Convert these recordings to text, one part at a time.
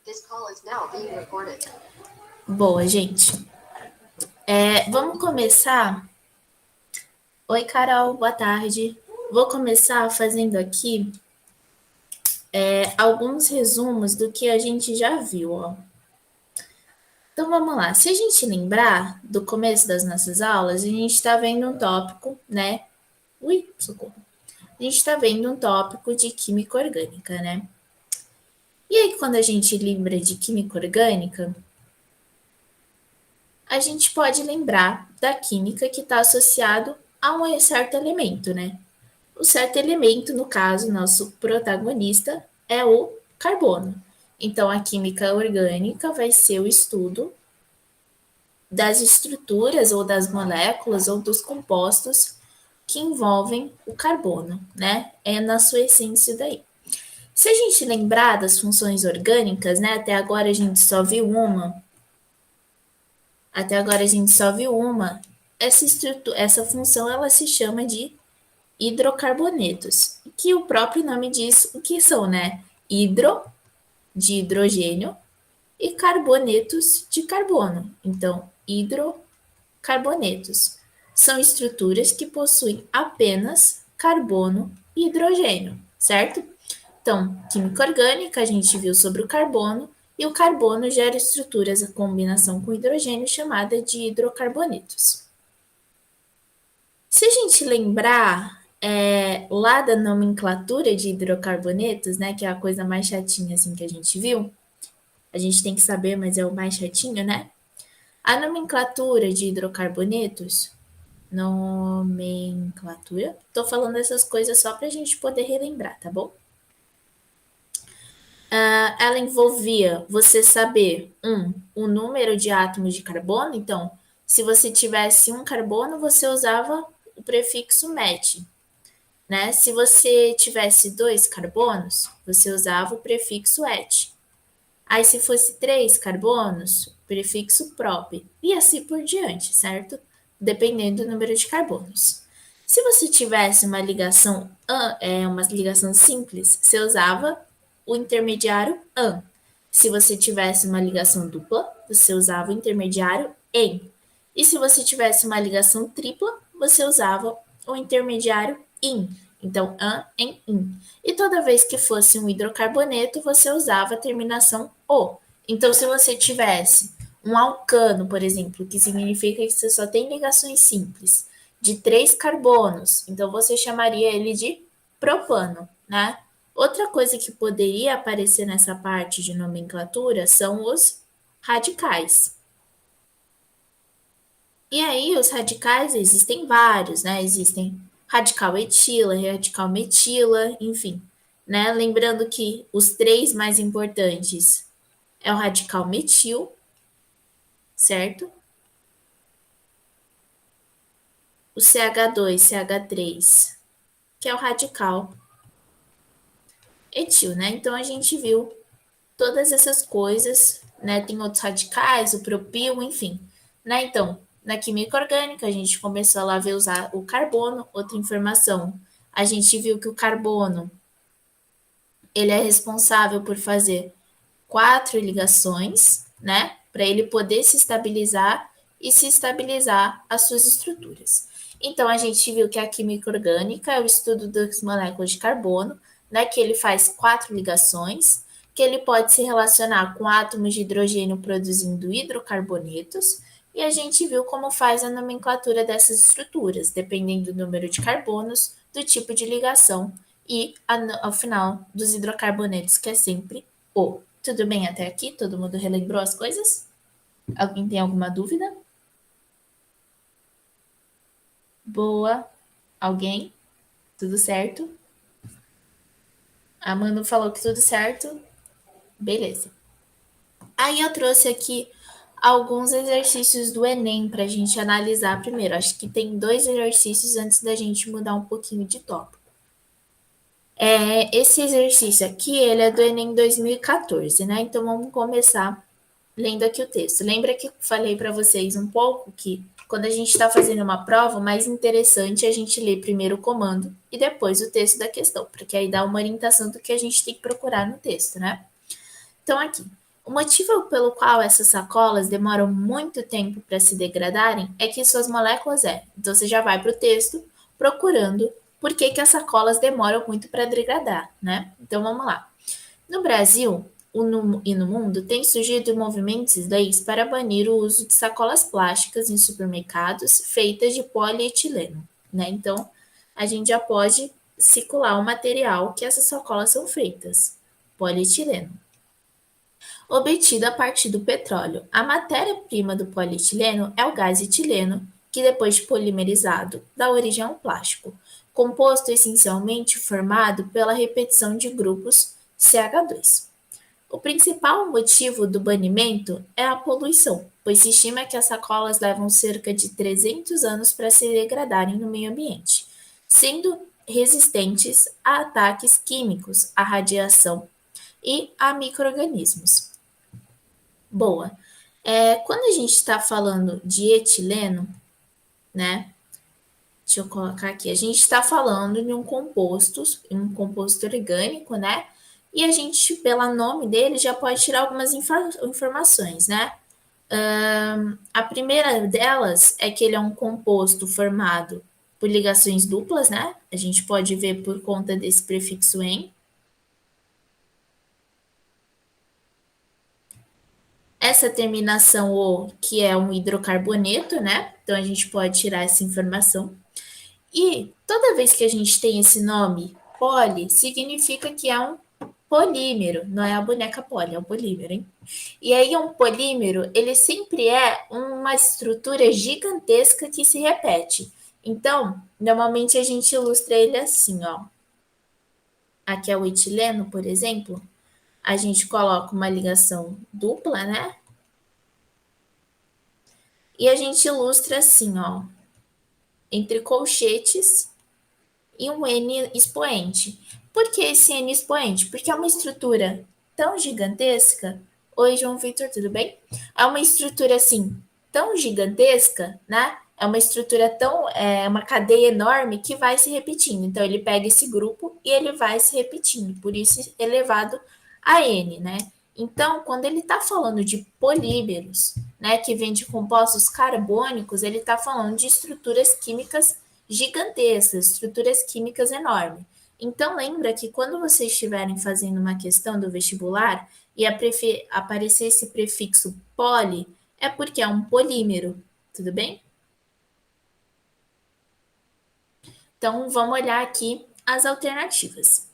This call is now being recorded. Boa, gente. Vamos começar. Oi, Carol, boa tarde. Vou começar fazendo aqui alguns resumos do que a gente já viu, ó. Então vamos lá. Se a gente lembrar do começo das nossas aulas, a gente está vendo um tópico, né? Ui, socorro. A gente está vendo um tópico de química orgânica, né? E aí, quando a gente lembra de química orgânica, a gente pode lembrar da química que está associado a um certo elemento, né? O certo elemento, no caso, nosso protagonista, é o carbono. Então, a química orgânica vai ser o estudo das estruturas ou das moléculas ou dos compostos que envolvem o carbono, né? É na sua essência daí. Se a gente lembrar das funções orgânicas, né? Até agora a gente só viu uma. Essa função ela se chama de hidrocarbonetos, que o próprio nome diz o que são, né? Hidro, de hidrogênio, e carbonetos de carbono. Então, hidrocarbonetos são estruturas que possuem apenas carbono e hidrogênio, certo? Então, química orgânica, a gente viu sobre o carbono, e o carbono gera estruturas a combinação com hidrogênio chamada de hidrocarbonetos. Se a gente lembrar lá da nomenclatura de hidrocarbonetos, né, que é a coisa mais chatinha assim que a gente viu, a gente tem que saber, mas é o mais chatinho, né? A nomenclatura de hidrocarbonetos, tô falando essas coisas só para a gente poder relembrar, tá bom? Ela envolvia você saber, o número de átomos de carbono, então, se você tivesse um carbono, você usava o prefixo met, né? Se você tivesse 2 carbonos, você usava o prefixo et. Aí, se fosse 3 carbonos, prefixo prop. E assim por diante, certo? Dependendo do número de carbonos. Se você tivesse uma ligação simples, você usava o intermediário an. Se você tivesse uma ligação dupla, você usava o intermediário em. E se você tivesse uma ligação tripla, você usava o intermediário in. Então, an em in. E toda vez que fosse um hidrocarboneto, você usava a terminação o. Então, se você tivesse um alcano, por exemplo, que significa que você só tem ligações simples, de 3 carbonos, então você chamaria ele de propano, né? Outra coisa que poderia aparecer nessa parte de nomenclatura são os radicais. E aí, os radicais existem vários, né? Existem radical etila, radical metila, enfim, né? Lembrando que os 3 mais importantes é o radical metil, certo? O CH2, CH3, que é o radical etil, né? Então a gente viu todas essas coisas, né? Tem outros radicais, o propil, enfim, né? Então, na química orgânica, a gente começou a lá ver usar o carbono. Outra informação, a gente viu que o carbono, ele é responsável por fazer 4 ligações, né? Para ele poder se estabilizar e se estabilizar as suas estruturas. Então, a gente viu que a química orgânica é o estudo das moléculas de carbono, né? Que ele faz 4 ligações, que ele pode se relacionar com átomos de hidrogênio produzindo hidrocarbonetos, e a gente viu como faz a nomenclatura dessas estruturas, dependendo do número de carbonos, do tipo de ligação e, ao final, dos hidrocarbonetos, que é sempre o. Tudo bem até aqui? Todo mundo relembrou as coisas? Alguém tem alguma dúvida? Boa. Alguém? Tudo certo? A Manu falou que tudo certo. Beleza. Aí eu trouxe aqui alguns exercícios do Enem para a gente analisar primeiro. Acho que tem 2 exercícios antes da gente mudar um pouquinho de tópico. Esse exercício aqui, ele é do Enem 2014, né? Então vamos começar lendo aqui o texto. Lembra que eu falei para vocês um pouco que quando a gente está fazendo uma prova, o mais interessante é a gente ler primeiro o comando e depois o texto da questão, porque aí dá uma orientação do que a gente tem que procurar no texto, né? Então, aqui, O motivo pelo qual essas sacolas demoram muito tempo para se degradarem é que suas moléculas Então você já vai para o texto procurando por que as sacolas demoram muito para degradar, né? Então vamos lá. No Brasil e no mundo, têm surgido movimentos e leis para banir o uso de sacolas plásticas em supermercados feitas de polietileno, né? Então, a gente já pode circular o material que essas sacolas são feitas, polietileno. Obtido a partir do petróleo. A matéria-prima do polietileno é o gás etileno, que depois de polimerizado, dá origem a um plástico, composto essencialmente formado pela repetição de grupos CH2. O principal motivo do banimento é a poluição, pois se estima que as sacolas levam cerca de 300 anos para se degradarem no meio ambiente, sendo resistentes a ataques químicos, à radiação e a micro-organismos. Boa. Quando a gente está falando de etileno, né? Deixa eu colocar aqui. A gente está falando de um composto orgânico, né? E a gente, pelo nome dele, já pode tirar algumas informações, né? A primeira delas é que ele é um composto formado por ligações duplas, né? A gente pode ver por conta desse prefixo "em". Essa terminação "o", que é um hidrocarboneto, né? Então a gente pode tirar essa informação. E toda vez que a gente tem esse nome poli, significa que é um polímero, não é a boneca poli, é um polímero, hein? E aí um polímero, ele sempre é uma estrutura gigantesca que se repete. Então, normalmente a gente ilustra ele assim, ó. Aqui é o etileno, por exemplo, a gente coloca uma ligação dupla, né? E a gente ilustra assim, ó, entre colchetes e um N expoente. Por que esse N expoente? Porque é uma estrutura tão gigantesca. Oi, João Vitor, tudo bem? É uma estrutura assim, tão gigantesca, né? É uma estrutura uma cadeia enorme que vai se repetindo. Então, ele pega esse grupo e ele vai se repetindo, por isso elevado a N, né? Então, quando ele está falando de polímeros, né, que vem de compostos carbônicos, ele está falando de estruturas químicas gigantescas, estruturas químicas enormes. Então, lembra que quando vocês estiverem fazendo uma questão do vestibular e aparecer esse prefixo poli, é porque é um polímero, tudo bem? Então, vamos olhar aqui as alternativas.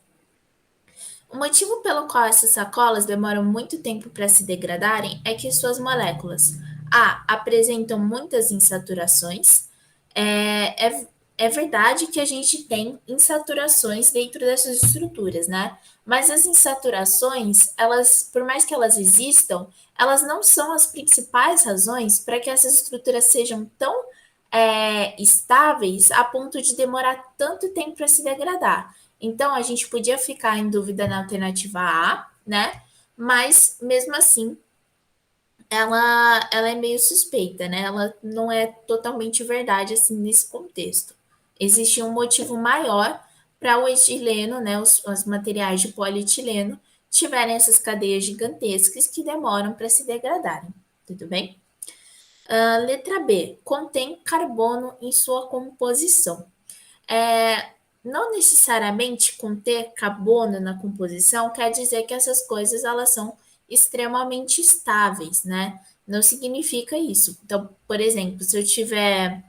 O motivo pelo qual essas sacolas demoram muito tempo para se degradarem é que suas moléculas apresentam muitas insaturações. É verdade que a gente tem insaturações dentro dessas estruturas, né? Mas as insaturações, elas, por mais que elas existam, elas não são as principais razões para que essas estruturas sejam tão estáveis a ponto de demorar tanto tempo para se degradar. Então, a gente podia ficar em dúvida na alternativa A, né? Mas, mesmo assim, ela é meio suspeita, né? Ela não é totalmente verdade, assim, nesse contexto. Existe um motivo maior para o etileno, né? Os materiais de polietileno tiverem essas cadeias gigantescas que demoram para se degradarem. Tudo bem? Letra B. Contém carbono em sua composição. Não necessariamente conter carbono na composição quer dizer que essas coisas elas são extremamente estáveis, né? Não significa isso. Então, por exemplo, se eu tiver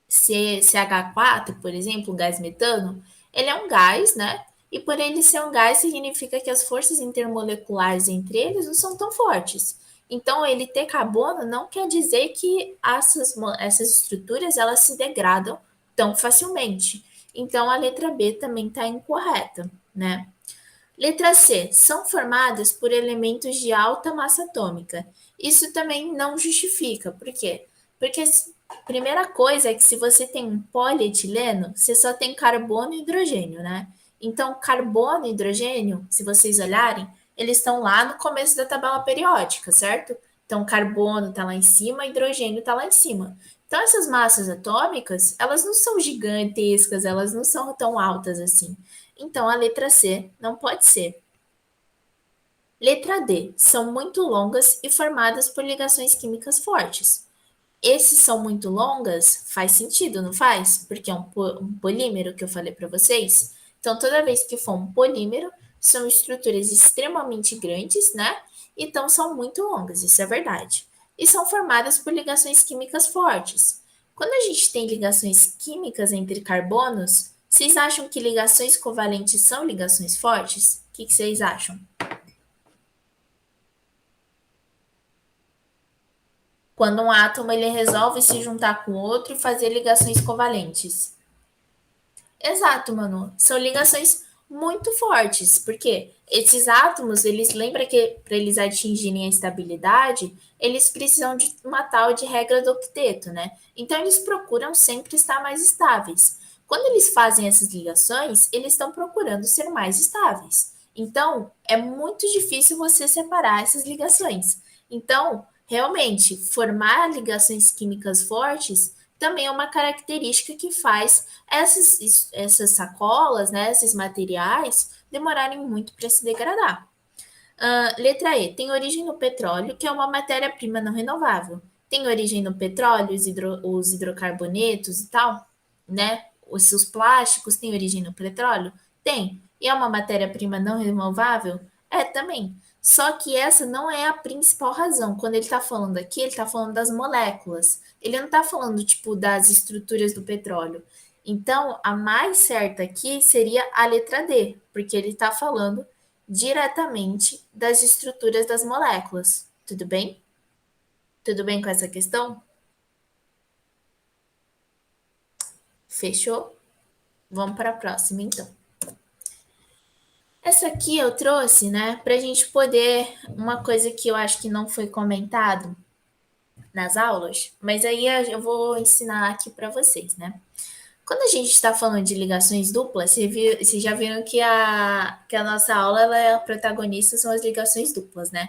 CH4, por exemplo, gás metano, ele é um gás, né? E por ele ser um gás, significa que as forças intermoleculares entre eles não são tão fortes. Então, ele ter carbono não quer dizer que essas estruturas elas se degradam tão facilmente. Então, a letra B também está incorreta, né? Letra C. São formadas por elementos de alta massa atômica. Isso também não justifica. Por quê? Porque a primeira coisa é que se você tem um polietileno, você só tem carbono e hidrogênio, né? Então, carbono e hidrogênio, se vocês olharem, eles estão lá no começo da tabela periódica, certo? Então, carbono está lá em cima, hidrogênio está lá em cima. Então, essas massas atômicas, elas não são gigantescas, elas não são tão altas assim. Então, a letra C não pode ser. Letra D. São muito longas e formadas por ligações químicas fortes. Esses são muito longas, faz sentido, não faz? Porque é um polímero que eu falei para vocês. Então, toda vez que for um polímero, são estruturas extremamente grandes, né? Então, são muito longas, isso é verdade. E são formadas por ligações químicas fortes. Quando a gente tem ligações químicas entre carbonos, vocês acham que ligações covalentes são ligações fortes? O que vocês acham? Quando um átomo ele resolve se juntar com outro e fazer ligações covalentes. Exato, Manu. São ligações muito fortes, porque esses átomos, eles lembra que para eles atingirem a estabilidade, eles precisam de uma tal de regra do octeto, né? Então eles procuram sempre estar mais estáveis. Quando eles fazem essas ligações, eles estão procurando ser mais estáveis. Então, é muito difícil você separar essas ligações. Então, realmente, formar ligações químicas fortes também é uma característica que faz essas sacolas, né, esses materiais, demorarem muito para se degradar. Letra E, tem origem no petróleo, que é uma matéria-prima não renovável. Tem origem no petróleo, os hidrocarbonetos e tal, né? Os seus plásticos têm origem no petróleo? Tem. E é uma matéria-prima não renovável? É também. Só que essa não é a principal razão. Quando ele está falando aqui, ele está falando das moléculas. Ele não está falando, tipo, das estruturas do petróleo. Então, a mais certa aqui seria a letra D, porque ele está falando diretamente das estruturas das moléculas. Tudo bem? Tudo bem com essa questão? Fechou? Vamos para a próxima, então. Essa aqui eu trouxe, né, para a gente poder. Uma coisa que eu acho que não foi comentado nas aulas, mas aí eu vou ensinar aqui para vocês, né? Quando a gente está falando de ligações duplas, vocês já viram que a nossa aula, ela é a protagonista, são as ligações duplas, né?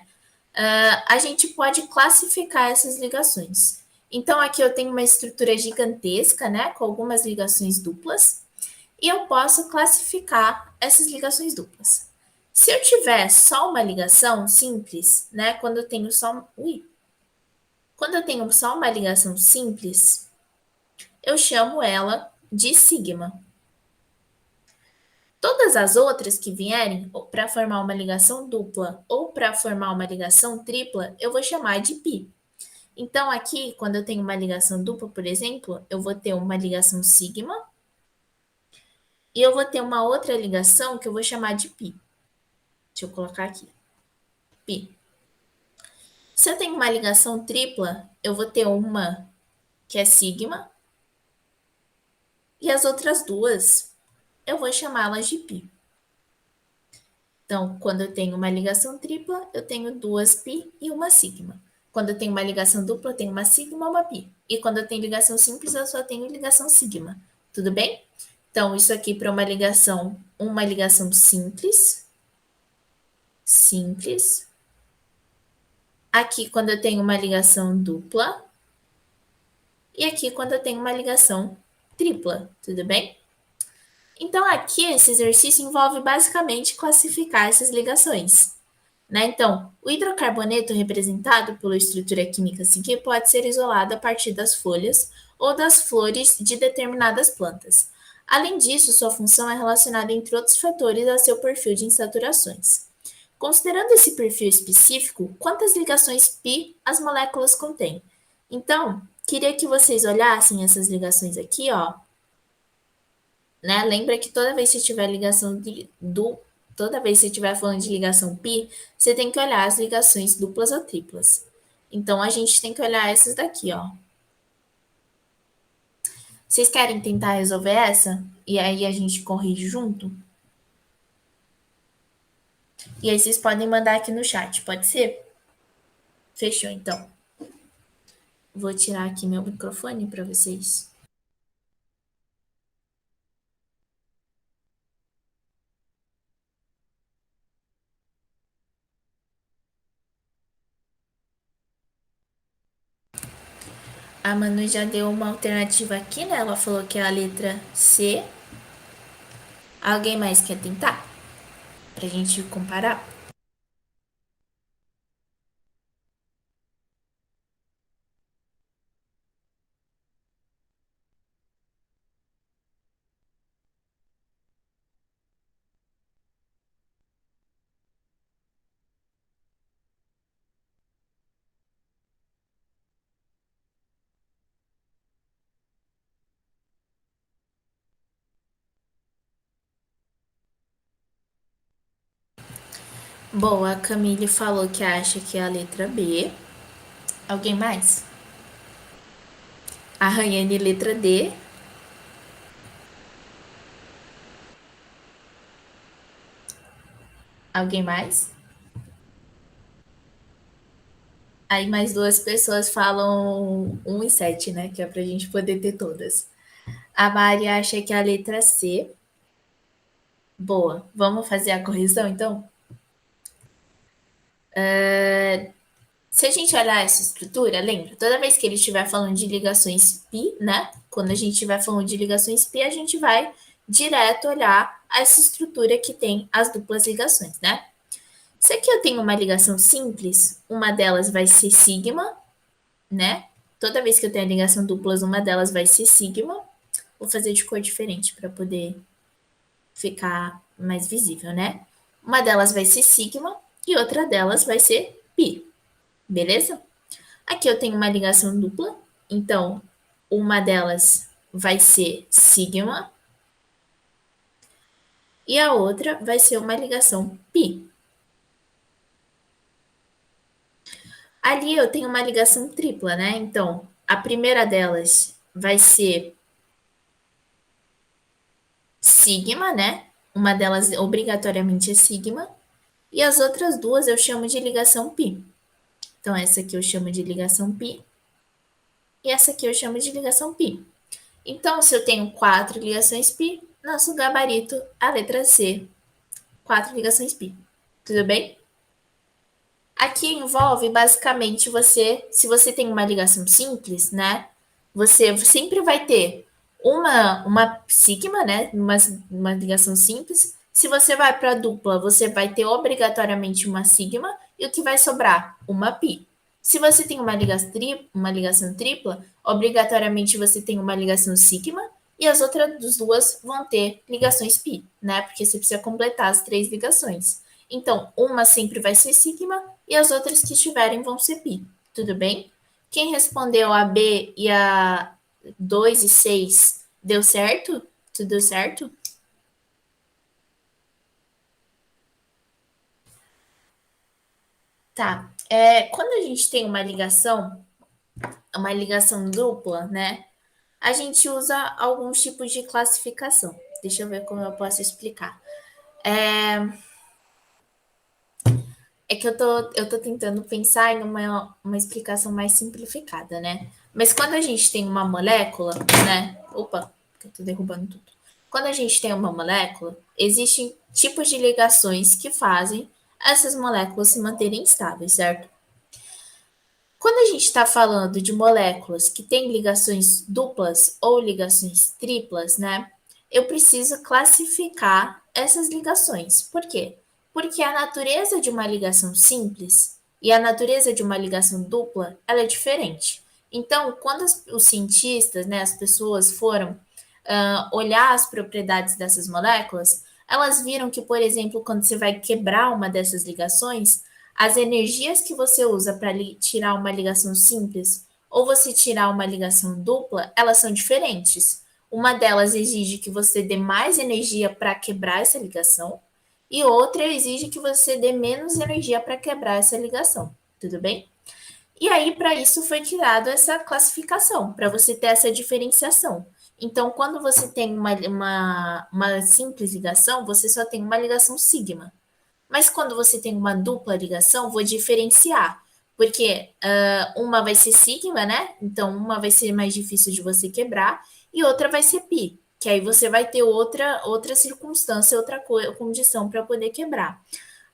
A gente pode classificar essas ligações. Então, aqui eu tenho uma estrutura gigantesca, né, com algumas ligações duplas, e eu posso classificar essas ligações duplas. Se eu tiver só uma ligação simples, né, quando eu tenho só uma ligação simples, eu chamo ela de sigma. Todas as outras que vierem para formar uma ligação dupla ou para formar uma ligação tripla, eu vou chamar de pi. Então, aqui, quando eu tenho uma ligação dupla, por exemplo, eu vou ter uma ligação sigma e eu vou ter uma outra ligação que eu vou chamar de pi. Deixa eu colocar aqui. Pi. Se eu tenho uma ligação tripla, eu vou ter uma que é sigma e as outras duas eu vou chamá-las de pi. Então, quando eu tenho uma ligação tripla, eu tenho duas pi e uma sigma. Quando eu tenho uma ligação dupla, eu tenho uma sigma e uma pi. E quando eu tenho ligação simples, eu só tenho ligação sigma. Tudo bem? Então, isso aqui para uma ligação simples, simples. Aqui quando eu tenho uma ligação dupla e aqui quando eu tenho uma ligação tripla, tudo bem? Então, aqui esse exercício envolve basicamente classificar essas ligações, né? Então, o hidrocarboneto representado pela estrutura química seguinte pode ser isolado a partir das folhas ou das flores de determinadas plantas. Além disso, sua função é relacionada, entre outros fatores, a seu perfil de insaturações. Considerando esse perfil específico, quantas ligações pi as moléculas contêm? Então, queria que vocês olhassem essas ligações aqui, ó, né? Lembra que toda vez que tiver toda vez que estiver falando de ligação pi, você tem que olhar as ligações duplas ou triplas. Então a gente tem que olhar essas daqui, ó. Vocês querem tentar resolver essa? E aí a gente corrige junto? E aí vocês podem mandar aqui no chat, pode ser? Fechou, então. Vou tirar aqui meu microfone para vocês. A Manu já deu uma alternativa aqui, né? Ela falou que é a letra C. Alguém mais quer tentar? Pra gente comparar? Bom, a Camille falou que acha que é a letra B. Alguém mais? A Rayane, letra D. Alguém mais? Aí mais duas pessoas falam 1 e 7, né? Que é pra gente poder ter todas. A Mari acha que é a letra C. Boa. Vamos fazer a correção, então? Se a gente olhar essa estrutura, lembra? Toda vez que ele estiver falando de ligações pi, né? Quando a gente estiver falando de ligações pi, a gente vai direto olhar essa estrutura que tem as duplas ligações, né? Se aqui eu tenho uma ligação simples, uma delas vai ser sigma, né? Toda vez que eu tenho a ligação duplas, uma delas vai ser sigma. Vou fazer de cor diferente para poder ficar mais visível, né? Uma delas vai ser sigma e outra delas vai ser pi, beleza? Aqui eu tenho uma ligação dupla, então uma delas vai ser sigma e a outra vai ser uma ligação pi. Ali eu tenho uma ligação tripla, né? Então a primeira delas vai ser sigma, né? Uma delas obrigatoriamente é sigma e as outras duas eu chamo de ligação pi. Então essa aqui eu chamo de ligação pi e essa aqui eu chamo de ligação pi. Então, se eu tenho quatro ligações pi, nosso gabarito, a letra C, quatro ligações pi. Tudo bem? Aqui envolve basicamente você, se você tem uma ligação simples, né? Você sempre vai ter uma sigma, né? Uma ligação simples. Se você vai para dupla, você vai ter obrigatoriamente uma sigma e o que vai sobrar? Uma pi. Se você tem uma ligação tripla, obrigatoriamente você tem uma ligação sigma e as outras duas vão ter ligações pi, né? Porque você precisa completar as três ligações. Então, uma sempre vai ser sigma e as outras que tiverem vão ser pi. Tudo bem? Quem respondeu a B e a 2 e 6 deu certo? Tudo deu certo? Tá. Quando a gente tem uma ligação dupla, né? A gente usa alguns tipos de classificação. Deixa eu ver como eu posso explicar. É, É que eu tô tentando pensar em uma explicação mais simplificada, né? Mas quando a gente tem uma molécula, né? Opa, eu tô derrubando tudo. Quando a gente tem uma molécula, existem tipos de ligações que fazem essas moléculas se manterem estáveis, certo? Quando a gente está falando de moléculas que têm ligações duplas ou ligações triplas, né? Eu preciso classificar essas ligações. Por quê? Porque a natureza de uma ligação simples e a natureza de uma ligação dupla, ela é diferente. Então, quando os cientistas, né, as pessoas foram olhar as propriedades dessas moléculas, elas viram que, por exemplo, quando você vai quebrar uma dessas ligações, as energias que você usa para tirar uma ligação simples ou você tirar uma ligação dupla, elas são diferentes. Uma delas exige que você dê mais energia para quebrar essa ligação e outra exige que você dê menos energia para quebrar essa ligação. Tudo bem? E aí, para isso, foi criado essa classificação, para você ter essa diferenciação. Então, quando você tem uma simples ligação, você só tem uma ligação sigma. Mas quando você tem uma dupla ligação, vou diferenciar. Porque uma vai ser sigma, né? Então, uma vai ser mais difícil de você quebrar, e outra vai ser pi. Que aí você vai ter outra circunstância, outra condição para poder quebrar.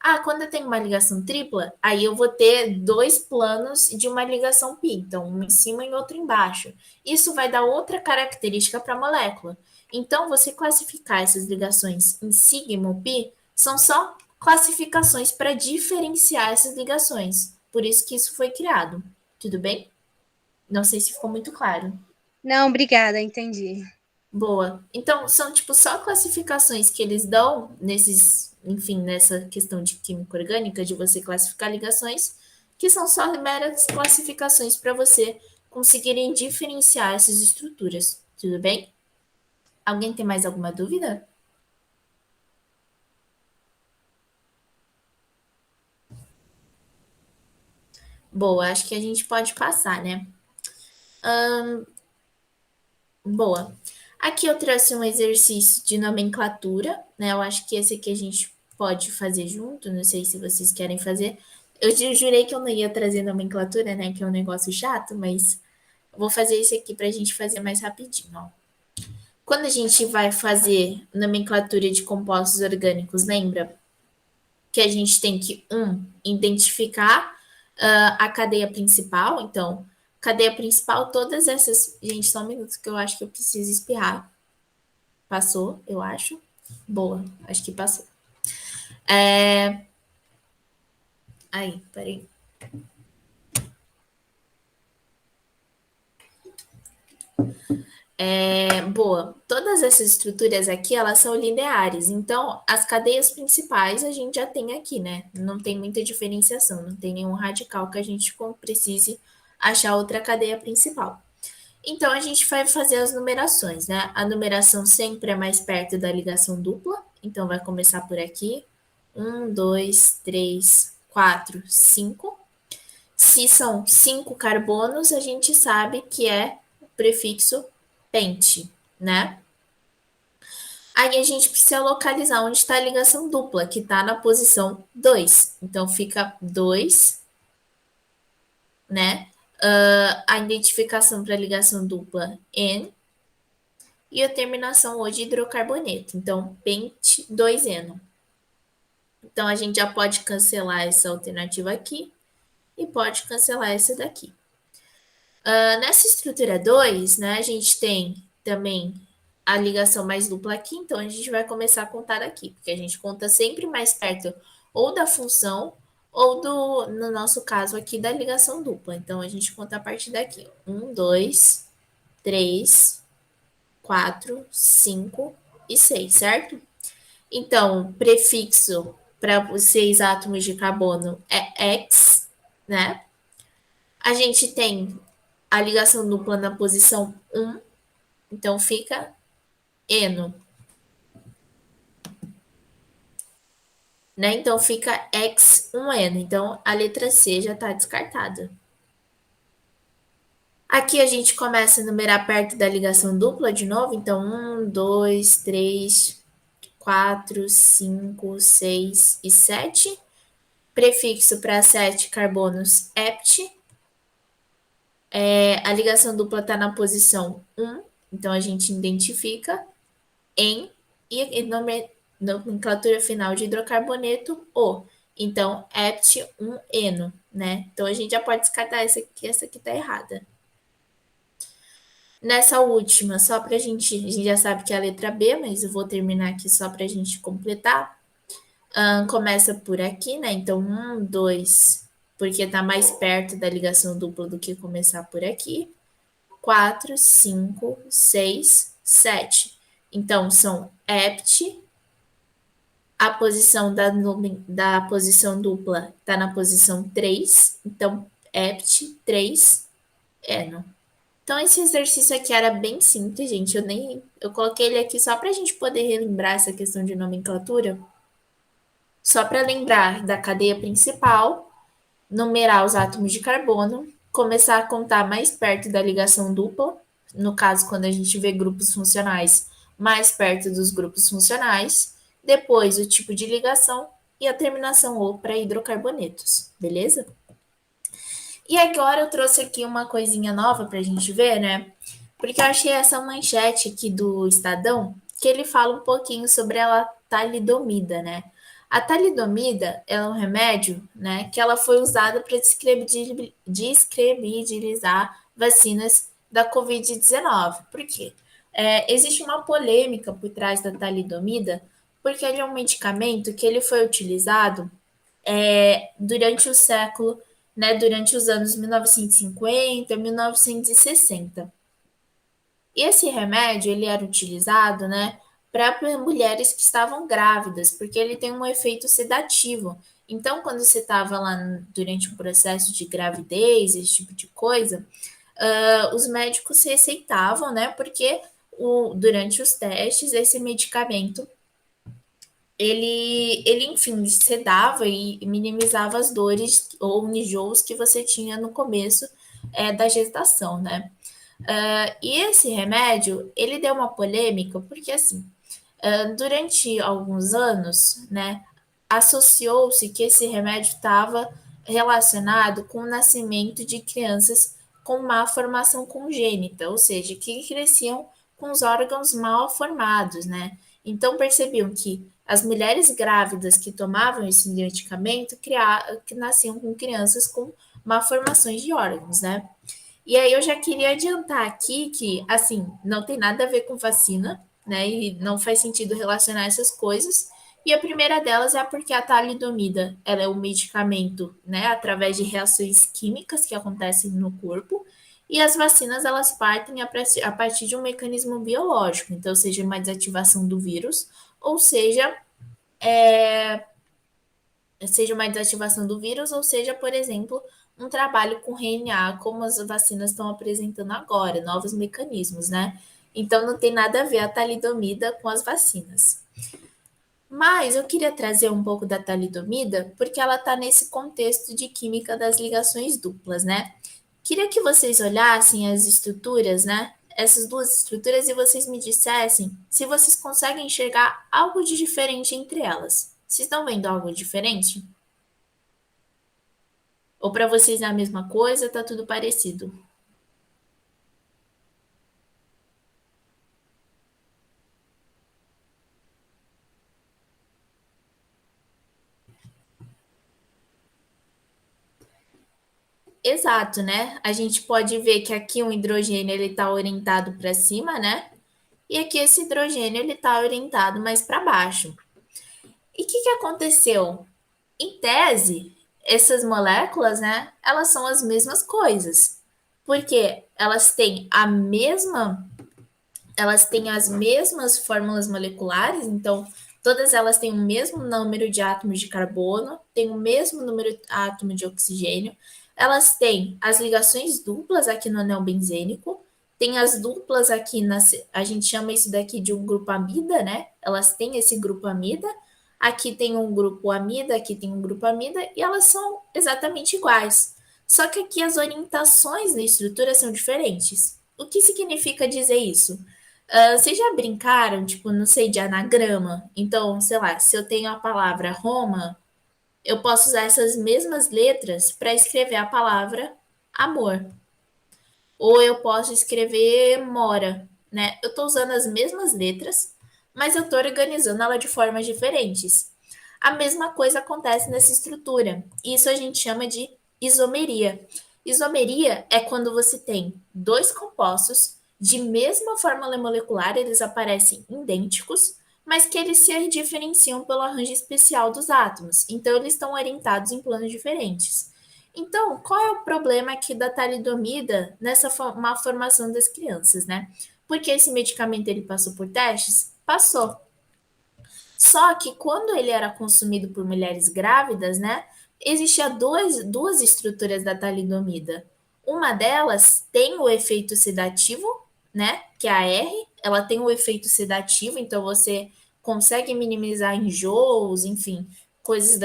Ah, quando eu tenho uma ligação tripla, aí eu vou ter dois planos de uma ligação pi, então um em cima e outro embaixo. Isso vai dar outra característica para a molécula. Então, você classificar essas ligações em sigma ou pi são só classificações para diferenciar essas ligações. Por isso que isso foi criado. Tudo bem? Não sei se ficou muito claro. Não, obrigada, entendi. Boa. Então, são tipo só classificações que eles dão nesses, enfim, nessa questão de química orgânica, de você classificar ligações, que são só meras classificações para você conseguirem diferenciar essas estruturas. Tudo bem? Alguém tem mais alguma dúvida? Boa, acho que a gente pode passar, né? Boa. Aqui eu trouxe um exercício de nomenclatura, né? Eu acho que esse aqui a gente pode fazer junto, não sei se vocês querem fazer. Eu jurei que eu não ia trazer nomenclatura, né? Que é um negócio chato, mas vou fazer esse aqui para a gente fazer mais rapidinho, ó. Quando a gente vai fazer nomenclatura de compostos orgânicos, lembra que a gente tem que, identificar a cadeia principal. Então, cadeia principal, todas essas. Gente, só um minuto que eu acho que eu preciso espirrar. Passou, eu acho. Boa, acho que passou. Aí, peraí. Boa. Todas essas estruturas aqui, elas são lineares. Então, as cadeias principais a gente já tem aqui, né? Não tem muita diferenciação, não tem nenhum radical que a gente precise achar outra cadeia principal. Então, a gente vai fazer as numerações, né? A numeração sempre é mais perto da ligação dupla. Então, vai começar por aqui. 1, 2, 3, 4, 5. Se são 5 carbonos, a gente sabe que é o prefixo pente, né? Aí a gente precisa localizar onde está a ligação dupla, que está na posição 2. Então, fica 2, né? A identificação para a ligação dupla N e a terminação O de hidrocarboneto. Então, pente 2-eno. Então, a gente já pode cancelar essa alternativa aqui e pode cancelar essa daqui. Nessa estrutura 2, né, a gente tem também a ligação mais dupla aqui, então a gente vai começar a contar daqui, porque a gente conta sempre mais perto ou da função ou no nosso caso aqui, da ligação dupla. Então, a gente conta a partir daqui. 1, 2, 3, 4, 5 e 6, certo? Então, prefixo para os 6 átomos de carbono é X, né? A gente tem a ligação dupla na posição 1, então fica eno. Né? Então fica X1N. Então a letra C já está descartada. Aqui a gente começa a numerar perto da ligação dupla de novo. Então 1, 2, 3, 4, 5, 6 e 7. Prefixo para 7 carbonos ept. A ligação dupla está na posição 1, então a gente identifica em e nomenclatura final de hidrocarboneto O. Então, ept1-eno, né? Então a gente já pode descartar essa aqui está errada. Nessa última, só para a gente já sabe que é a letra B, mas eu vou terminar aqui só para a gente completar. Começa por aqui, né? Então, 1, 2, porque está mais perto da ligação dupla do que começar por aqui. 4, 5, 6, 7. Então, são ept. A posição da posição dupla está na posição 3. Então, ept 3, eno. Então, esse exercício aqui era bem simples, gente. Eu coloquei ele aqui só para a gente poder relembrar essa questão de nomenclatura. Só para lembrar da cadeia principal, numerar os átomos de carbono, começar a contar mais perto da ligação dupla, no caso, quando a gente vê grupos funcionais, mais perto dos grupos funcionais, depois o tipo de ligação e a terminação O para hidrocarbonetos, beleza? E agora eu trouxe aqui uma coisinha nova para a gente ver, né? Porque eu achei essa manchete aqui do Estadão, que ele fala um pouquinho sobre a talidomida, né? A talidomida é um remédio, né, que ela foi usada para descredibilizar vacinas da Covid-19. Por quê? Existe uma polêmica por trás da talidomida, porque ele é um medicamento que ele foi utilizado durante o século, né, durante os anos 1950, 1960. E esse remédio ele era utilizado, né, para mulheres que estavam grávidas, porque ele tem um efeito sedativo. Então, quando você estava lá durante um processo de gravidez, esse tipo de coisa, os médicos receitavam, né, porque durante os testes esse medicamento enfim, sedava e minimizava as dores ou enjoos que você tinha no começo da gestação, né? E esse remédio, ele deu uma polêmica, porque assim, durante alguns anos, né, associou-se que esse remédio estava relacionado com o nascimento de crianças com má formação congênita, ou seja, que cresciam com os órgãos mal formados, né? Então percebiam que as mulheres grávidas que tomavam esse medicamento que nasciam com crianças com malformações de órgãos, né? E aí eu já queria adiantar aqui que, assim, não tem nada a ver com vacina, né? E não faz sentido relacionar essas coisas. E a primeira delas é porque a talidomida, ela é um medicamento, né, através de reações químicas que acontecem no corpo. E as vacinas, elas partem a partir de um mecanismo biológico, então seja uma desativação do vírus, ou seja uma desativação do vírus, ou seja, por exemplo, um trabalho com RNA, como as vacinas estão apresentando agora, novos mecanismos, né? Então não tem nada a ver a talidomida com as vacinas. Mas eu queria trazer um pouco da talidomida, porque ela está nesse contexto de química das ligações duplas, né? Queria que vocês olhassem as estruturas, né? Essas duas estruturas e vocês me dissessem se vocês conseguem enxergar algo de diferente entre elas. Vocês estão vendo algo diferente? Ou para vocês é a mesma coisa, tá tudo parecido? Exato, né? A gente pode ver que aqui o hidrogênio ele está orientado para cima, né? E aqui esse hidrogênio ele está orientado mais para baixo. E o que aconteceu? Em tese, essas moléculas, né? Elas são as mesmas coisas, porque elas têm as mesmas fórmulas moleculares, então todas elas têm o mesmo número de átomos de carbono, têm o mesmo número de átomo de oxigênio, elas têm as ligações duplas aqui no anel benzênico, tem as duplas aqui, a gente chama isso daqui de um grupo amida, né? Elas têm esse grupo amida, aqui tem um grupo amida, aqui tem um grupo amida, e elas são exatamente iguais. Só que aqui as orientações da estrutura são diferentes. O que significa dizer isso? Vocês já brincaram, tipo, não sei, de anagrama? Então, sei lá, se eu tenho a palavra Roma, eu posso usar essas mesmas letras para escrever a palavra amor. Ou eu posso escrever mora, né? Eu estou usando as mesmas letras, mas eu estou organizando ela de formas diferentes. A mesma coisa acontece nessa estrutura. Isso a gente chama de isomeria. Isomeria é quando você tem dois compostos de mesma fórmula molecular, eles aparecem idênticos, mas que eles se diferenciam pelo arranjo especial dos átomos. Então, eles estão orientados em planos diferentes. Então, qual é o problema aqui da talidomida nessa má formação das crianças, né? Porque esse medicamento ele passou por testes? Passou. Só que quando ele era consumido por mulheres grávidas, né, existia duas estruturas da talidomida. Uma delas tem o efeito sedativo, né, que é a R, ela tem o efeito sedativo, então você consegue minimizar enjoos, enfim, coisas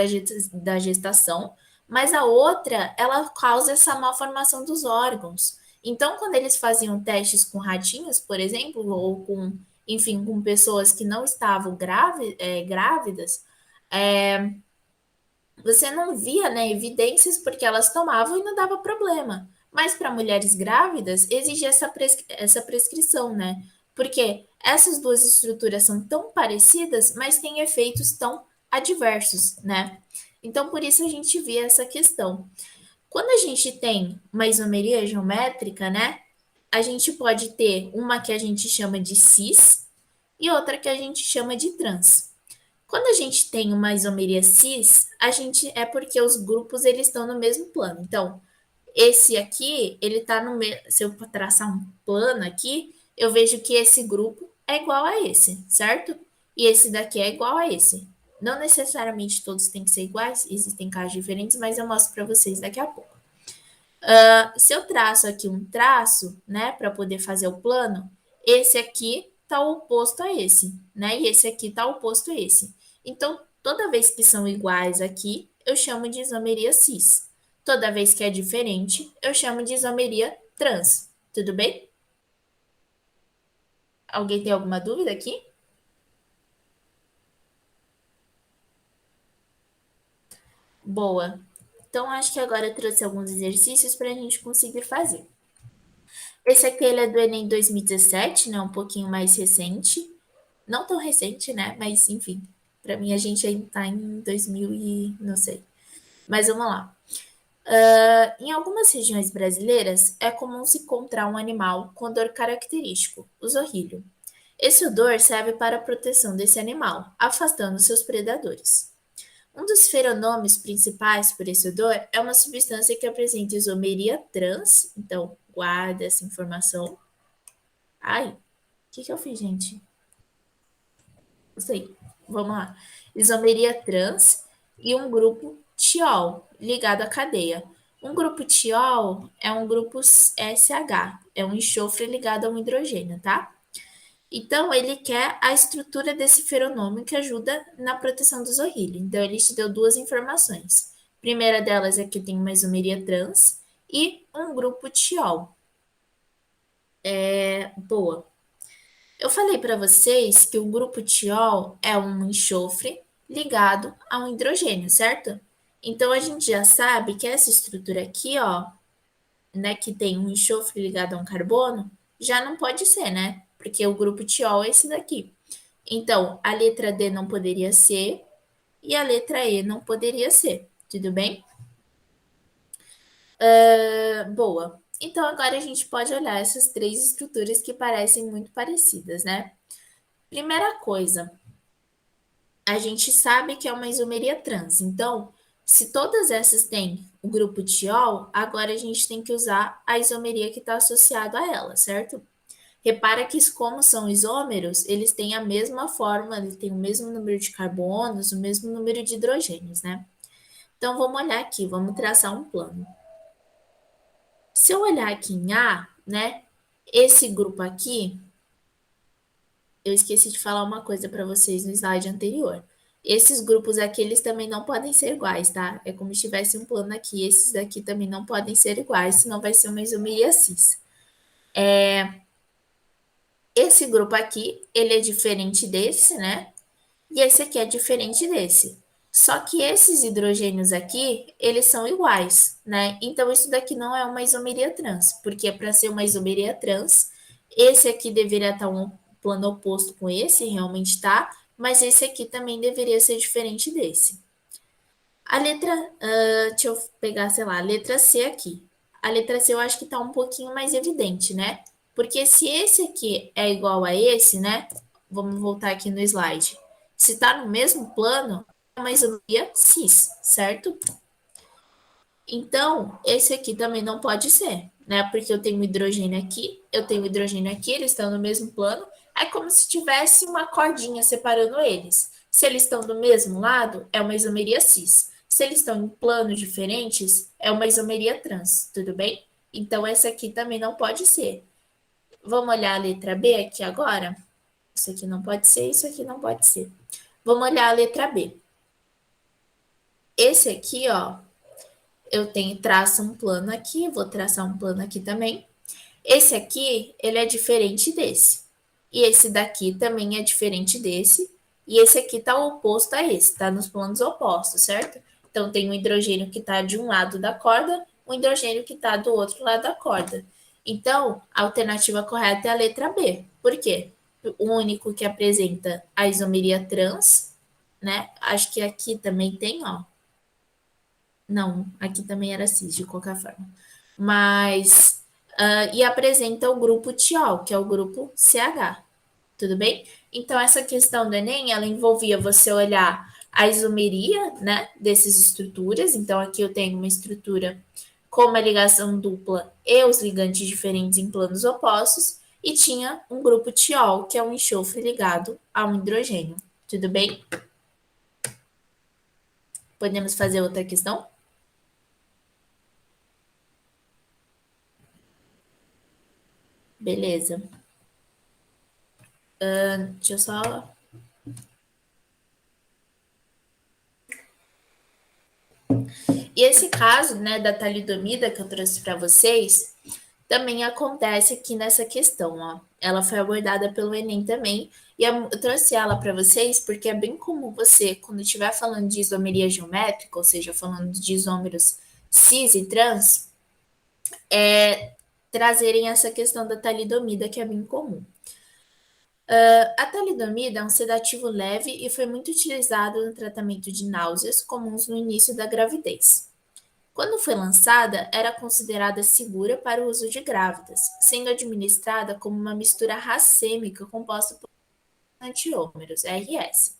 da gestação. Mas a outra, ela causa essa malformação dos órgãos. Então, quando eles faziam testes com ratinhos, por exemplo, ou com enfim, com pessoas que não estavam grávidas, é, você não via, né, evidências porque elas tomavam e não dava problema. Mas para mulheres grávidas, exige essa prescrição, né? Porque essas duas estruturas são tão parecidas, mas têm efeitos tão adversos, né? Então, por isso a gente vê essa questão. Quando a gente tem uma isomeria geométrica, né? A gente pode ter uma que a gente chama de cis e outra que a gente chama de trans. Quando a gente tem uma isomeria cis, a gente é porque os grupos eles estão no mesmo plano. Então, esse aqui, ele está no mesmo. Se eu traçar um plano aqui, eu vejo que esse grupo é igual a esse, certo? E esse daqui é igual a esse. Não necessariamente todos têm que ser iguais, existem casos diferentes, mas eu mostro para vocês daqui a pouco. Se eu traço aqui um traço, né, para poder fazer o plano, esse aqui está oposto a esse, né? E esse aqui está oposto a esse. Então, toda vez que são iguais aqui, eu chamo de isomeria cis. Toda vez que é diferente, eu chamo de isomeria trans. Tudo bem? Alguém tem alguma dúvida aqui? Boa. Então, acho que agora eu trouxe alguns exercícios para a gente conseguir fazer. Esse aqui ele é do Enem 2017, né? Um pouquinho mais recente. Não tão recente, né? Mas, enfim. Para mim, a gente ainda está em 2000 e não sei. Mas vamos lá. Em algumas regiões brasileiras, é comum se encontrar um animal com odor característico, o zorrilho. Esse odor serve para a proteção desse animal, afastando seus predadores. Um dos feronômios principais por esse odor é uma substância que apresenta isomeria trans, então guarda essa informação. Ai, o que eu fiz, gente? Não sei. Vamos lá. Isomeria trans e um grupo tiol ligado à cadeia. Um grupo tiol é um grupo SH, é um enxofre ligado a um hidrogênio, tá? Então, ele quer a estrutura desse feronômio que ajuda na proteção do zorrilho. Então, ele te deu duas informações. A primeira delas é que tem uma isomeria trans e um grupo tiol. Boa. Eu falei para vocês que o grupo tiol é um enxofre ligado a um hidrogênio, certo? Então, a gente já sabe que essa estrutura aqui, ó, né, que tem um enxofre ligado a um carbono, já não pode ser, né? Porque o grupo tiol é esse daqui. Então, a letra D não poderia ser e a letra E não poderia ser. Tudo bem? Boa. Então, agora a gente pode olhar essas três estruturas que parecem muito parecidas, né? Primeira coisa, a gente sabe que é uma isomeria trans. Então, se todas essas têm o grupo tiol, agora a gente tem que usar a isomeria que está associada a ela, certo? Repara que como são isômeros, eles têm a mesma forma, eles têm o mesmo número de carbonos, o mesmo número de hidrogênios, né? Então, vamos olhar aqui, vamos traçar um plano. Se eu olhar aqui em A, né, esse grupo aqui, eu esqueci de falar uma coisa para vocês no slide anterior. Esses grupos aqui, eles também não podem ser iguais, tá? É como se tivesse um plano aqui, esses daqui também não podem ser iguais, senão vai ser uma isomeria cis. Esse grupo aqui, ele é diferente desse, né? E esse aqui é diferente desse. Só que esses hidrogênios aqui, eles são iguais, né? Então, isso daqui não é uma isomeria trans, porque para ser uma isomeria trans, esse aqui deveria estar um plano oposto com esse, realmente tá, mas esse aqui também deveria ser diferente desse. A letra, deixa eu pegar, sei lá, a letra C aqui. A letra C eu acho que tá um pouquinho mais evidente, né? Porque se esse aqui é igual a esse, né? Vamos voltar aqui no slide. Se tá no mesmo plano, é uma isomeria cis, certo? Então, esse aqui também não pode ser, né? Porque eu tenho hidrogênio aqui, eu tenho hidrogênio aqui, eles estão no mesmo plano. É como se tivesse uma cordinha separando eles. Se eles estão do mesmo lado, é uma isomeria cis. Se eles estão em planos diferentes, é uma isomeria trans, tudo bem? Então, essa aqui também não pode ser. Vamos olhar a letra B aqui agora? Isso aqui não pode ser, isso aqui não pode ser. Vamos olhar a letra B. Esse aqui, ó, eu tenho traço um plano aqui, vou traçar um plano aqui também. Esse aqui, ele é diferente desse. E esse daqui também é diferente desse. E esse aqui tá oposto a esse, tá nos planos opostos, certo? Então, tem um hidrogênio que tá de um lado da corda, um hidrogênio que tá do outro lado da corda. Então, a alternativa correta é a letra B. Por quê? O único que apresenta a isomeria trans, né? Acho que aqui também tem, ó. Não, aqui também era cis, de qualquer forma. Mas, e apresenta o grupo tiol, que é o grupo CH, tudo bem? Então, essa questão do Enem, ela envolvia você olhar a isomeria, né, dessas estruturas. Então, aqui eu tenho uma estrutura com uma ligação dupla e os ligantes diferentes em planos opostos, e tinha um grupo tiol, que é um enxofre ligado a um hidrogênio, tudo bem? Podemos fazer outra questão? Beleza. Deixa eu só. E esse caso, né, da talidomida que eu trouxe para vocês, também acontece aqui nessa questão, ó. Ela foi abordada pelo Enem também, e eu trouxe ela para vocês porque é bem comum você, quando estiver falando de isomeria geométrica, ou seja, falando de isômeros cis e trans, trazerem essa questão da talidomida, que é bem comum. A talidomida é um sedativo leve e foi muito utilizado no tratamento de náuseas comuns no início da gravidez. Quando foi lançada, era considerada segura para o uso de grávidas, sendo administrada como uma mistura racêmica composta por antiômeros, RS,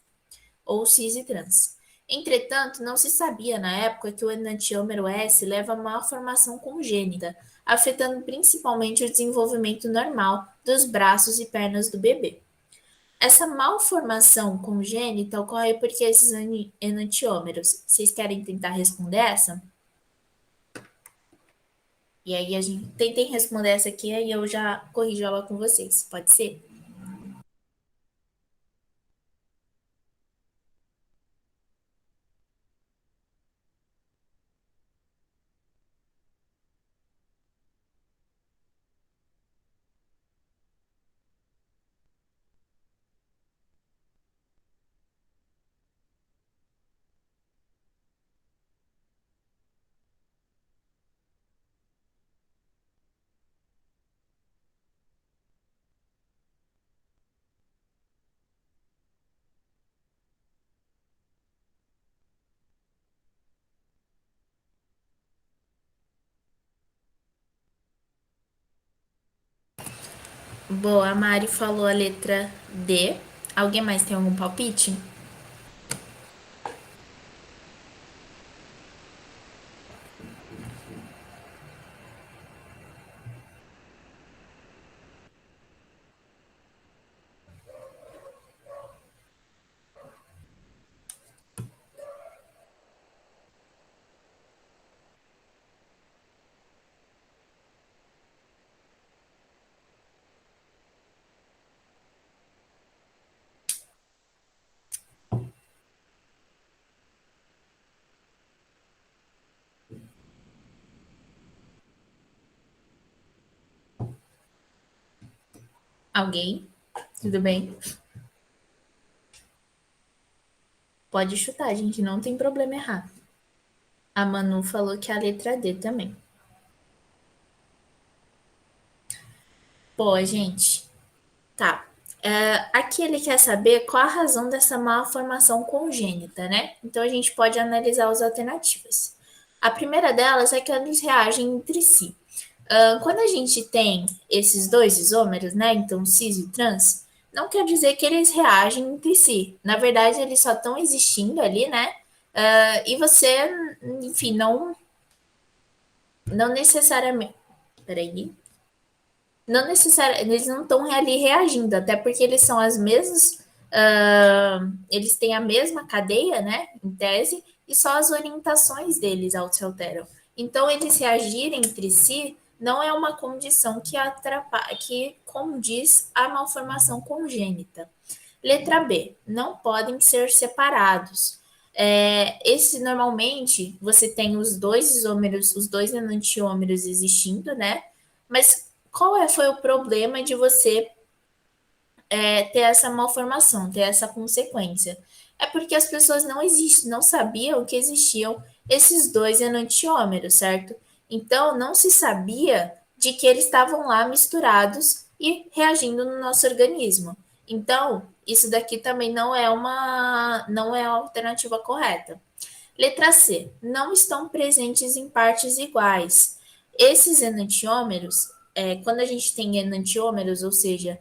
ou cis e trans. Entretanto, não se sabia na época que o enantiômero S leva a malformação congênita, afetando principalmente o desenvolvimento normal dos braços e pernas do bebê. Essa malformação congênita ocorre porque esses enantiômeros. Vocês querem tentar responder essa? E aí a gente tentem responder essa aqui, aí eu já corrijo ela com vocês. Pode ser? Boa, a Mari falou a letra D. Alguém mais tem algum palpite? Alguém? Tudo bem? Pode chutar, gente, não tem problema errar. A Manu falou que é a letra D também. Pô, gente, tá. Aqui ele quer saber qual a razão dessa malformação congênita, né? Então a gente pode analisar as alternativas. A primeira delas é que eles reagem entre si. Quando a gente tem esses dois isômeros, né? Então cis e trans, não quer dizer que eles reagem entre si. Na verdade, eles só estão existindo ali, né? E você, enfim, não necessariamente. Peraí. Não necessariamente, eles não estão ali reagindo, até porque eles são as mesmas, eles têm a mesma cadeia, né, em tese, e só as orientações deles se alteram. Então, eles reagirem entre si não é uma condição que atrapalha, que condiz a malformação congênita. Letra B, não podem ser separados. Esse normalmente você tem os dois isômeros, os dois enantiômeros existindo, né? Mas foi o problema de você ter essa malformação, ter essa consequência? É porque as pessoas não sabiam que existiam esses dois enantiômeros, certo? Então, não se sabia de que eles estavam lá misturados e reagindo no nosso organismo. Então, isso daqui também não é a alternativa correta. Letra C. Não estão presentes em partes iguais. Esses enantiômeros, quando a gente tem enantiômeros, ou seja,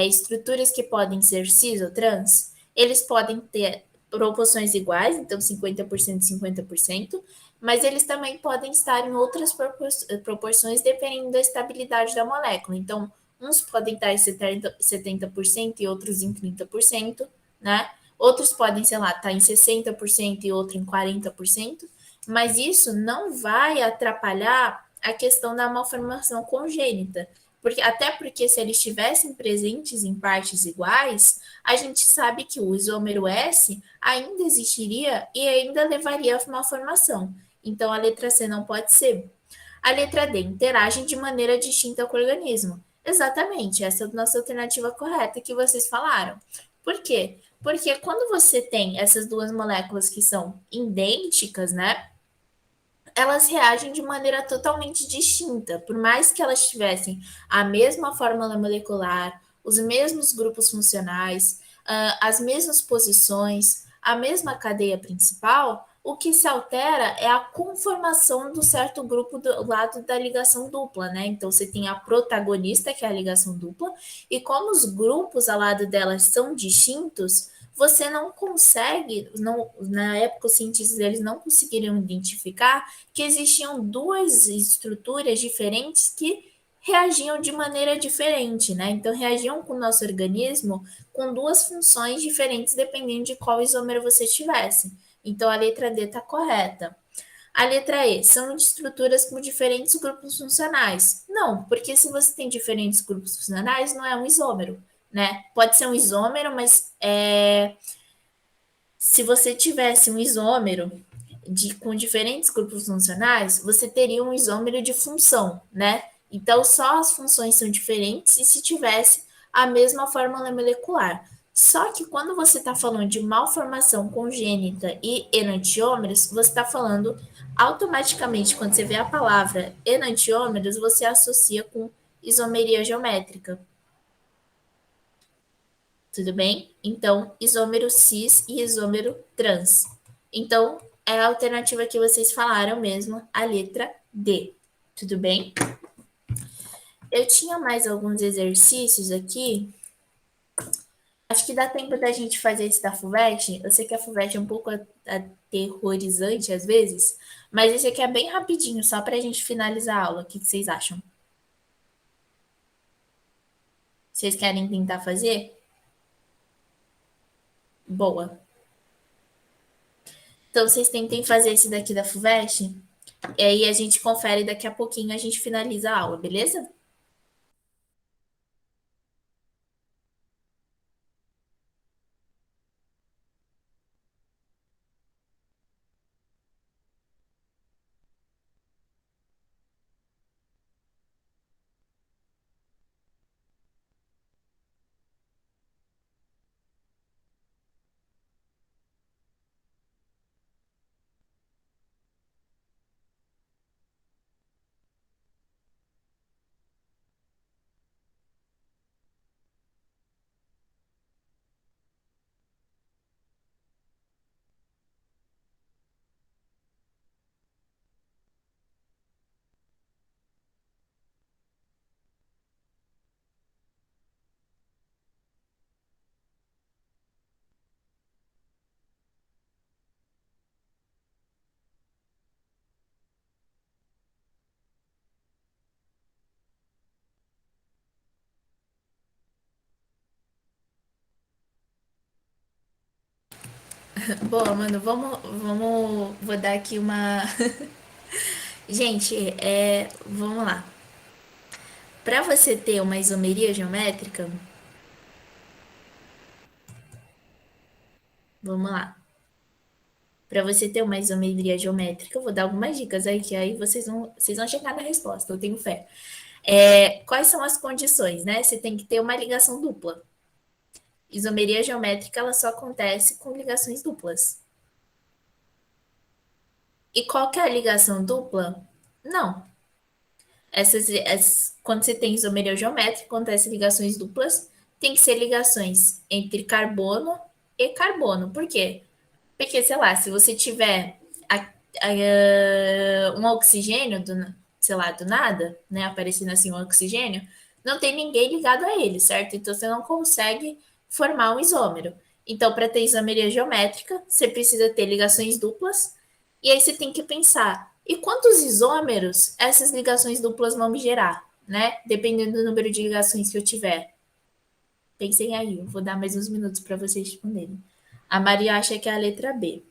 estruturas que podem ser cis ou trans, eles podem ter proporções iguais, então 50%, 50%, mas eles também podem estar em outras proporções dependendo da estabilidade da molécula. Então, uns podem estar em 70% e outros em 30%, né? Outros podem, sei lá, estar em 60% e outro em 40%, mas isso não vai atrapalhar a questão da malformação congênita. Até porque se eles estivessem presentes em partes iguais, a gente sabe que o isômero S ainda existiria e ainda levaria a malformação. Então a letra C não pode ser. A letra D, interagem de maneira distinta com o organismo. Exatamente, essa é a nossa alternativa correta que vocês falaram. Por quê? Porque quando você tem essas duas moléculas que são idênticas, né? Elas reagem de maneira totalmente distinta. Por mais que elas tivessem a mesma fórmula molecular, os mesmos grupos funcionais, as mesmas posições, a mesma cadeia principal, o que se altera é a conformação do certo grupo do lado da ligação dupla, né? Então você tem a protagonista, que é a ligação dupla, e como os grupos ao lado delas são distintos, você não consegue, não, na época os cientistas eles não conseguiram identificar que existiam duas estruturas diferentes que reagiam de maneira diferente, né? Então reagiam com o nosso organismo com duas funções diferentes dependendo de qual isômero você tivesse. Então a letra D está correta. A letra E, são estruturas com diferentes grupos funcionais. Não, porque se você tem diferentes grupos funcionais, não é um isômero, né? Pode ser um isômero, mas se você tivesse um isômero com diferentes grupos funcionais, você teria um isômero de função, né? Então, só as funções são diferentes e se tivesse a mesma fórmula molecular. Só que quando você está falando de malformação congênita e enantiômeros, você está falando automaticamente, quando você vê a palavra enantiômeros, você associa com isomeria geométrica. Tudo bem? Então, isômero cis e isômero trans. Então, é a alternativa que vocês falaram mesmo, a letra D. Tudo bem? Eu tinha mais alguns exercícios aqui. Acho que dá tempo da gente fazer esse da FUVEST. Eu sei que a FUVEST é um pouco aterrorizante às vezes, mas esse aqui é bem rapidinho, só para a gente finalizar a aula. O que vocês acham? Vocês querem tentar fazer? Boa. Então, vocês tentem fazer esse daqui da FUVEST, e aí a gente confere daqui a pouquinho, a gente finaliza a aula, beleza? Boa, mano, vou dar aqui uma. Gente, vamos lá. Para você ter uma isomeria geométrica, vamos lá. Para você ter uma isometria geométrica, eu vou dar algumas dicas aí, que aí vocês vão chegar na resposta, eu tenho fé. Quais são as condições, né? Você tem que ter uma ligação dupla. Isomeria geométrica, ela só acontece com ligações duplas. E qual que é a ligação dupla? Não. Quando você tem isomeria geométrica, acontecem ligações duplas, tem que ser ligações entre carbono e carbono. Por quê? Porque, sei lá, se você tiver um oxigênio, sei lá, do nada, né, aparecendo assim um oxigênio, não tem ninguém ligado a ele, certo? Então você não consegue formar um isômero. Então, para ter isomeria geométrica, você precisa ter ligações duplas, e aí você tem que pensar, e quantos isômeros essas ligações duplas vão me gerar, né? Dependendo do número de ligações que eu tiver. Pensem aí, eu vou dar mais uns minutos para vocês responderem. A Maria acha que é a letra B.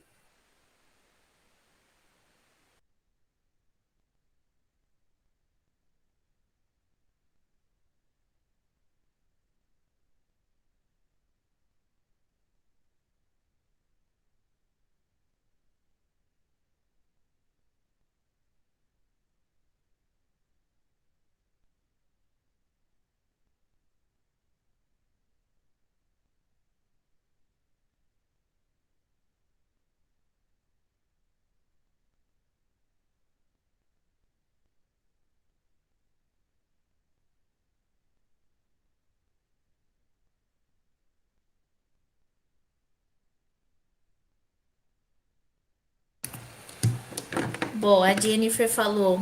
Bom, a Jennifer falou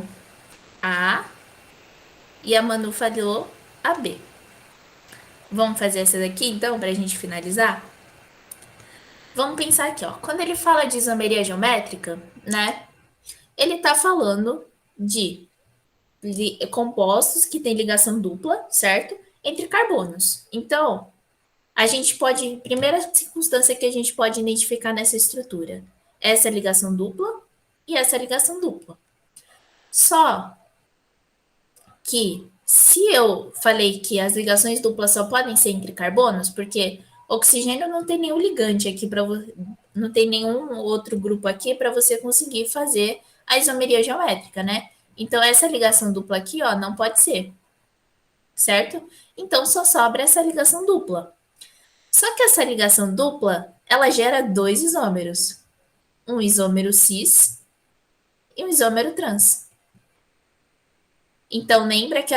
A e a Manu falou a B. Vamos fazer essa daqui, então, para a gente finalizar? Vamos pensar aqui, ó. Quando ele fala de isomeria geométrica, né? Ele tá falando de compostos que têm ligação dupla, certo? Entre carbonos. Então, a gente pode, primeira circunstância que a gente pode identificar nessa estrutura, essa ligação dupla e essa ligação dupla. Só que se eu falei que as ligações duplas só podem ser entre carbonos, porque oxigênio não tem nenhum ligante aqui para não tem nenhum outro grupo aqui para você conseguir fazer a isomeria geométrica, né? Então essa ligação dupla aqui, ó, não pode ser, certo? Então só sobra essa ligação dupla. Só que essa ligação dupla, ela gera dois isômeros, um isômero cis e um isômero trans. Então lembra que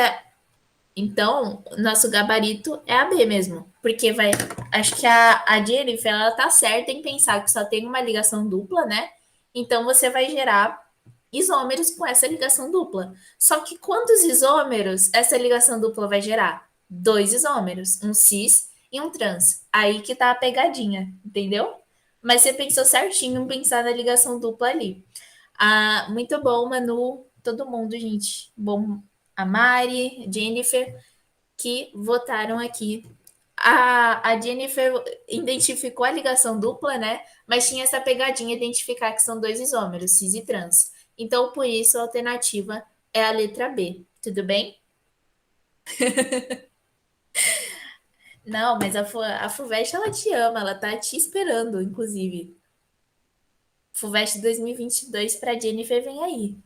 então, nosso gabarito é a B mesmo. Porque vai. Acho que a Jennifer ela tá certa em pensar que só tem uma ligação dupla, né? Então você vai gerar isômeros com essa ligação dupla. Só que quantos isômeros essa ligação dupla vai gerar? Dois isômeros, um cis e um trans. Aí que tá a pegadinha, entendeu? Mas você pensou certinho em pensar na ligação dupla ali. Ah, muito bom, Manu. Todo mundo, gente. Bom, a Mari, Jennifer, que votaram aqui. A Jennifer identificou a ligação dupla, né? Mas tinha essa pegadinha de identificar que são dois isômeros, cis e trans. Então, por isso, a alternativa é a letra B. Tudo bem? Não, mas a FUVEST, ela te ama, ela tá te esperando, inclusive. FUVEST 2022 para Jennifer vem aí.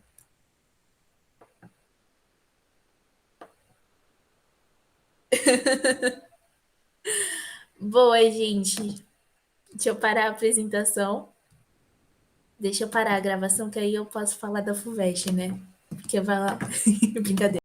Boa, gente. Deixa eu parar a apresentação. Deixa eu parar a gravação, que aí eu posso falar da FUVEST, né? Porque vai lá. Brincadeira.